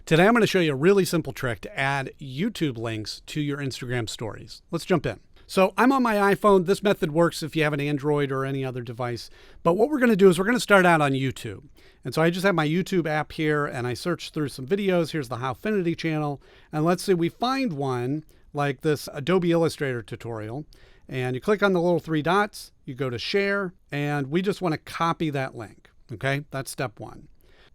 Today I'm going to show you a really simple trick to add YouTube links to your Instagram stories. Let's jump in. So I'm on my iPhone. This method works if you have an Android or any other device. But what we're going to do is we're going to start out on YouTube. And so I just have my YouTube app here and I search through some videos. Here's the Howfinity channel. And let's say we find one like this Adobe Illustrator tutorial. And you click on the little three dots, you go to share, and we just want to copy that link. Okay, that's step one.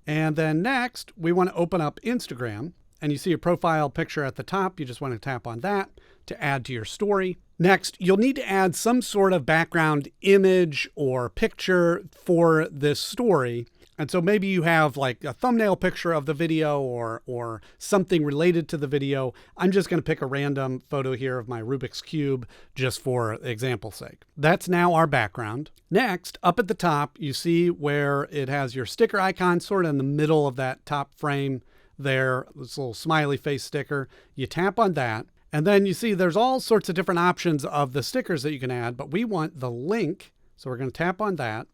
And then next, we want to open up Instagram, and you see a profile picture at the top. You just want to tap on that to add to your story. Next, you'll need to add some sort of background image or picture for this story. And so maybe you have like a thumbnail picture of the video or something related to the video. I'm just going to pick a random photo here of my Rubik's Cube just for example's sake. That's now our background. Next, up at the top, you see where it has your sticker icon sort of in the middle of that top frame there, this little smiley face sticker. You tap on that. And then you see there's all sorts of different options of the stickers that you can add, but we want the link. So we're going to tap on that.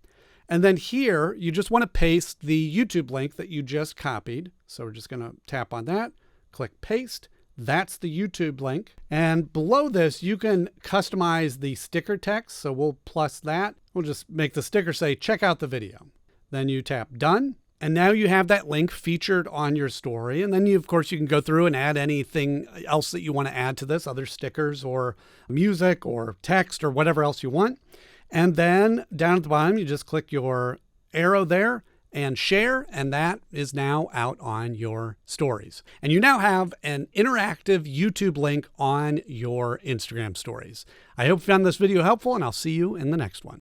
And then here, you just want to paste the YouTube link that you just copied. So we're just going to tap on that, click paste. That's the YouTube link. And below this, you can customize the sticker text. So we'll plus that. We'll just make the sticker say, check out the video. Then you tap done. And now you have that link featured on your story. And then you, of course, you can go through and add anything else that you want to add to this, other stickers or music or text or whatever else you want. And then down at the bottom, you just click your arrow there and share, and that is now out on your stories. And you now have an interactive YouTube link on your Instagram stories. I hope you found this video helpful, and I'll see you in the next one.